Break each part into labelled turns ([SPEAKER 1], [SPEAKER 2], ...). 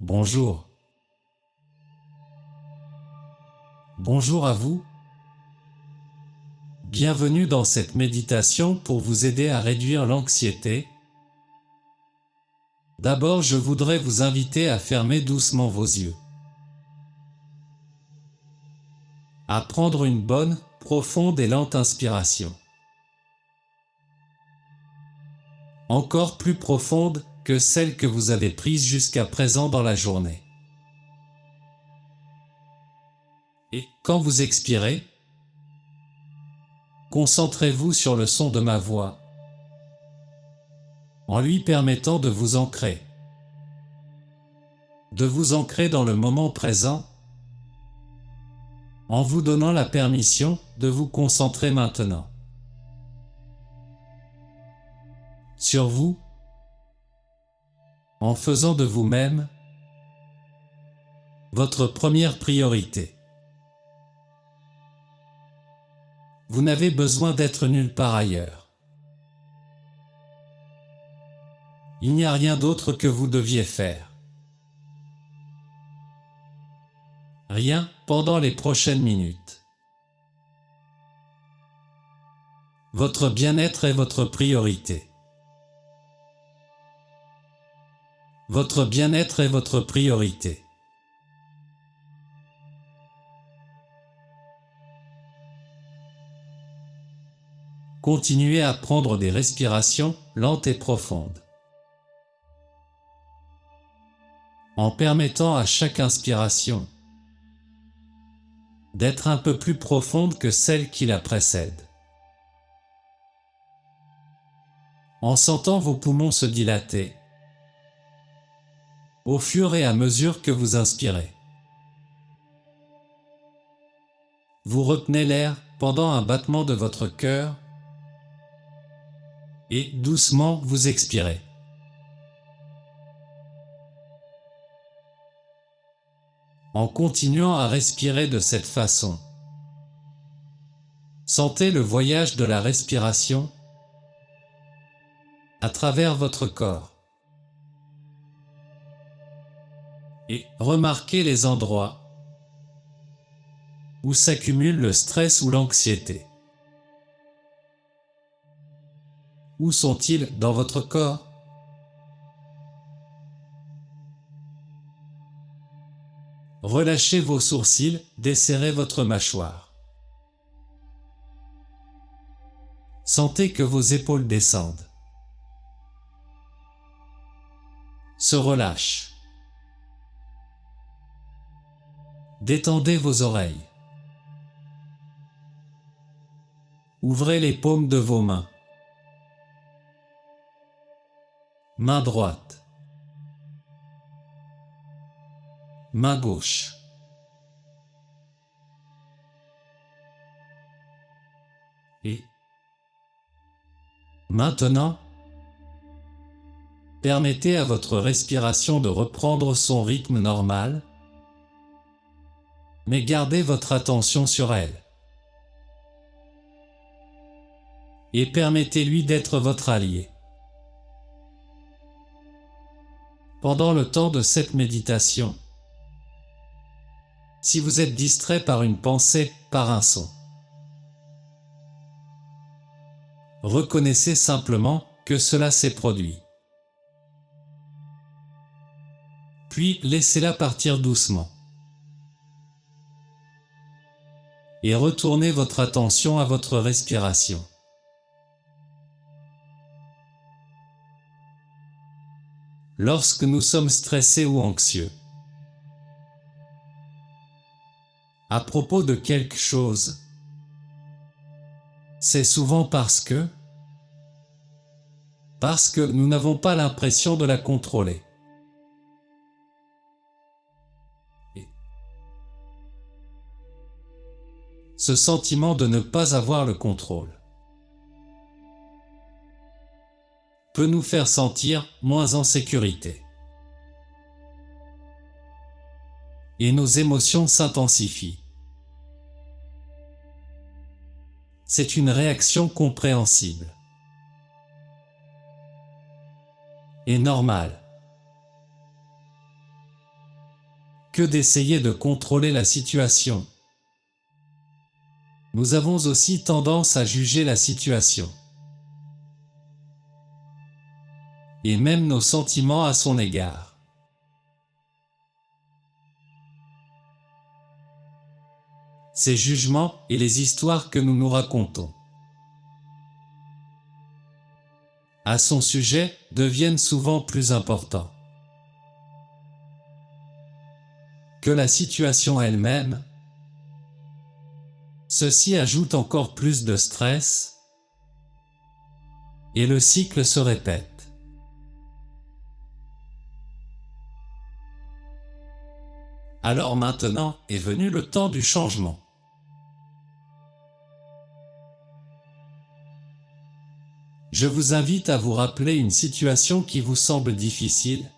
[SPEAKER 1] Bonjour. Bonjour à vous. Bienvenue dans cette méditation pour vous aider à réduire l'anxiété. D'abord, je voudrais vous inviter à fermer doucement vos yeux. À prendre une bonne, profonde et lente inspiration. Encore plus profonde que celle que vous avez prise jusqu'à présent dans la journée. Et quand vous expirez, concentrez-vous sur le son de ma voix, en lui permettant de vous ancrer. De vous ancrer dans le moment présent, en vous donnant la permission de vous concentrer maintenant sur vous, en faisant de vous-même votre première priorité. Vous n'avez besoin d'être nulle part ailleurs. Il n'y a rien d'autre que vous deviez faire. Rien pendant les prochaines minutes. Votre bien-être est votre priorité. Votre bien-être est votre priorité. Continuez à prendre des respirations lentes et profondes, en permettant à chaque inspiration d'être un peu plus profonde que celle qui la précède. En sentant vos poumons se dilater au fur et à mesure que vous inspirez. Vous retenez l'air pendant un battement de votre cœur et doucement vous expirez. En continuant à respirer de cette façon, sentez le voyage de la respiration à travers votre corps. Et remarquez les endroits où s'accumule le stress ou l'anxiété. Où sont-ils dans votre corps? Relâchez vos sourcils, desserrez votre mâchoire. Sentez que vos épaules descendent, se relâchent. Détendez vos oreilles. Ouvrez les paumes de vos mains. Main droite. Main gauche. Et maintenant, permettez à votre respiration de reprendre son rythme normal, mais gardez votre attention sur elle. Et permettez-lui d'être votre allié. Pendant le temps de cette méditation, si vous êtes distrait par une pensée, par un son, reconnaissez simplement que cela s'est produit. Puis laissez-la partir doucement. Et retournez votre attention à votre respiration. Lorsque nous sommes stressés ou anxieux, à propos de quelque chose, c'est souvent parce que nous n'avons pas l'impression de la contrôler. Et ce sentiment de ne pas avoir le contrôle peut nous faire sentir moins en sécurité. Et nos émotions s'intensifient. C'est une réaction compréhensible et normale. que d'essayer de contrôler la situation. Nous avons aussi tendance à juger la situation et même nos sentiments à son égard. Ces jugements et les histoires que nous nous racontons à son sujet deviennent souvent plus importants que la situation elle-même. Ceci ajoute encore plus de stress et le cycle se répète. Alors maintenant est venu le temps du changement. Je vous invite à vous rappeler une situation qui vous semble difficile,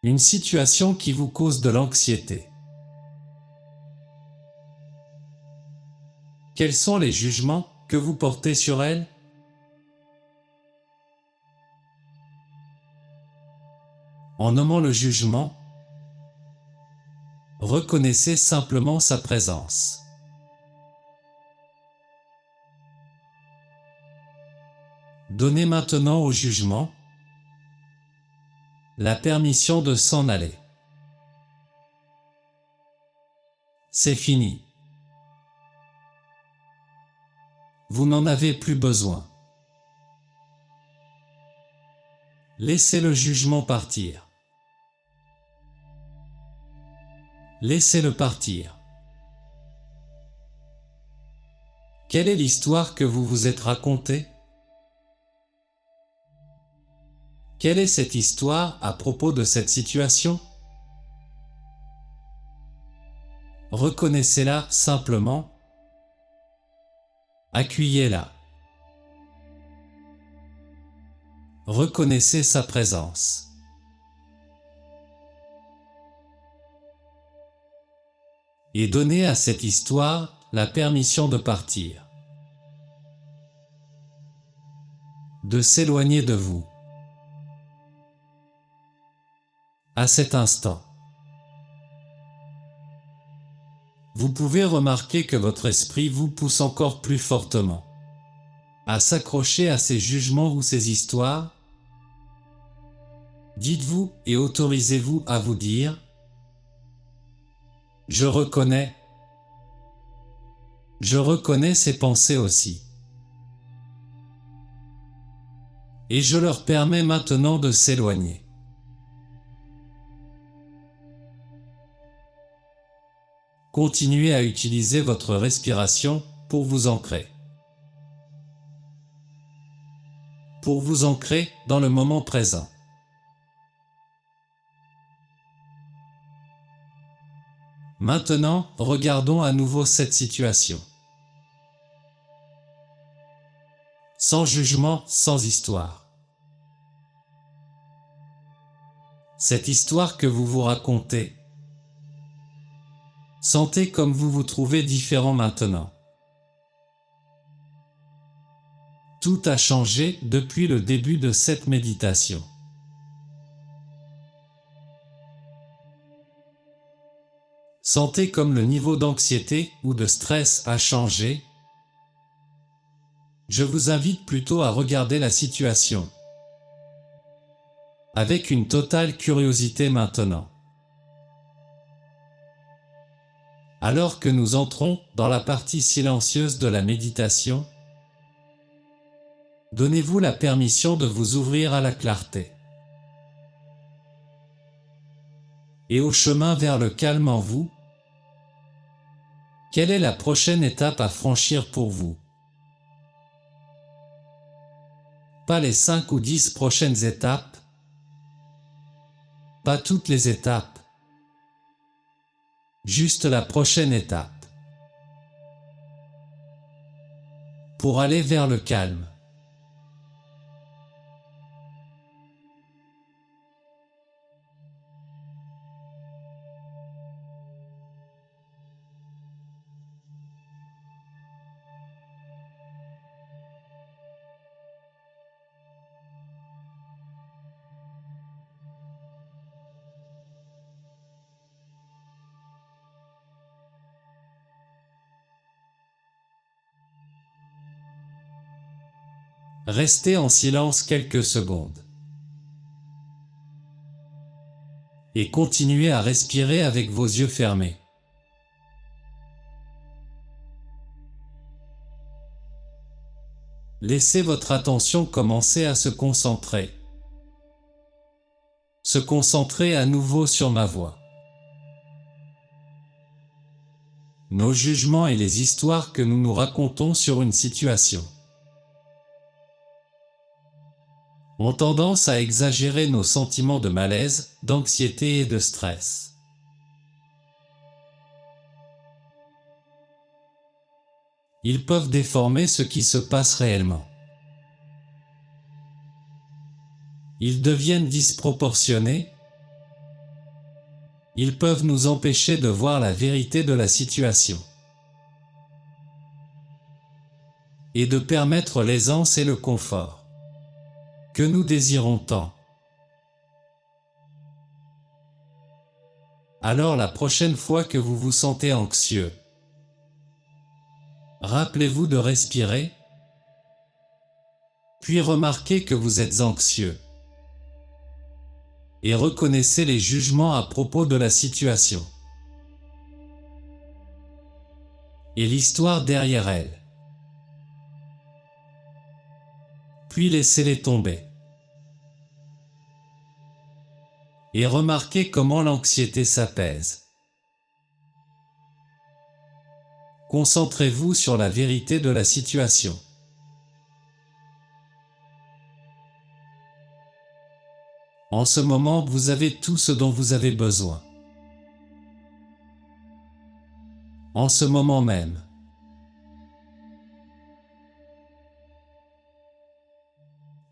[SPEAKER 1] une situation qui vous cause de l'anxiété. Quels sont les jugements que vous portez sur elle? En nommant le jugement, reconnaissez simplement sa présence. Donnez maintenant au jugement la permission de s'en aller. C'est fini. Vous n'en avez plus besoin. Laissez le jugement partir. Laissez-le partir. Quelle est l'histoire que vous vous êtes racontée? Quelle est cette histoire à propos de cette situation? Reconnaissez-la simplement. Accueillez-la. Reconnaissez sa présence. Et donnez à cette histoire la permission de partir, de s'éloigner de vous. À cet instant, vous pouvez remarquer que votre esprit vous pousse encore plus fortement à s'accrocher à ces jugements ou ces histoires. Dites-vous et autorisez-vous à vous dire: je reconnais ces pensées aussi. Et je leur permets maintenant de s'éloigner. Continuez à utiliser votre respiration pour vous ancrer. Pour vous ancrer dans le moment présent. Maintenant, regardons à nouveau cette situation. Sans jugement, sans histoire. Cette histoire que vous vous racontez. Sentez comme vous vous trouvez différent maintenant. Tout a changé depuis le début de cette méditation. Sentez comme le niveau d'anxiété ou de stress a changé. Je vous invite plutôt à regarder la situation avec une totale curiosité maintenant. Alors que nous entrons dans la partie silencieuse de la méditation, donnez-vous la permission de vous ouvrir à la clarté et au chemin vers le calme en vous. Quelle est la prochaine étape à franchir pour vous? Pas les 5 ou 10 prochaines étapes, pas toutes les étapes, juste la prochaine étape pour aller vers le calme. Restez en silence quelques secondes. Et continuez à respirer avec vos yeux fermés. Laissez votre attention commencer à se concentrer. Se concentrer à nouveau sur ma voix. Nos jugements et les histoires que nous nous racontons sur une situation ont tendance à exagérer nos sentiments de malaise, d'anxiété et de stress. Ils peuvent déformer ce qui se passe réellement. Ils deviennent disproportionnés. Ils peuvent nous empêcher de voir la vérité de la situation et de permettre l'aisance et le confort que nous désirons tant. Alors la prochaine fois que vous vous sentez anxieux, rappelez-vous de respirer, puis remarquez que vous êtes anxieux et reconnaissez les jugements à propos de la situation et l'histoire derrière elle. Puis laissez-les tomber. Et remarquez comment l'anxiété s'apaise. Concentrez-vous sur la vérité de la situation. En ce moment, vous avez tout ce dont vous avez besoin. En ce moment même.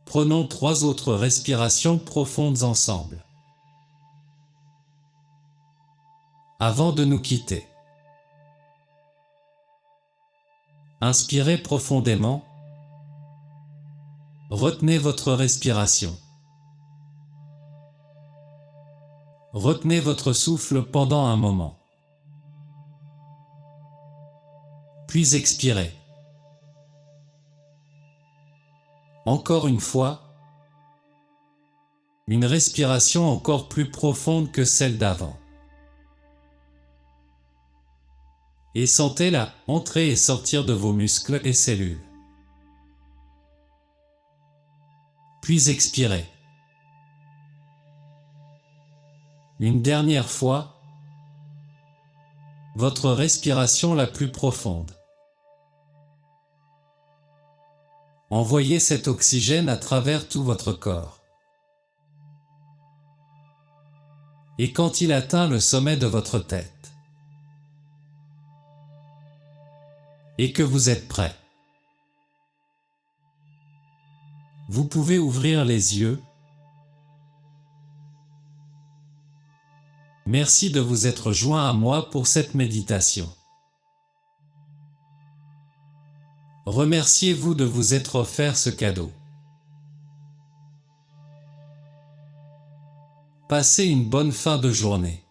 [SPEAKER 1] Prenons 3 autres respirations profondes ensemble. Avant de nous quitter. Inspirez profondément. Retenez votre respiration. Retenez votre souffle pendant un moment. Puis expirez. Encore une fois. Une respiration encore plus profonde que celle d'avant. Et sentez-la entrer et sortir de vos muscles et cellules. Puis expirez. Une dernière fois, votre respiration la plus profonde. Envoyez cet oxygène à travers tout votre corps. Et quand il atteint le sommet de votre tête, et que vous êtes prêt, vous pouvez ouvrir les yeux. Merci de vous être joint à moi pour cette méditation. Remerciez-vous de vous être offert ce cadeau. Passez une bonne fin de journée.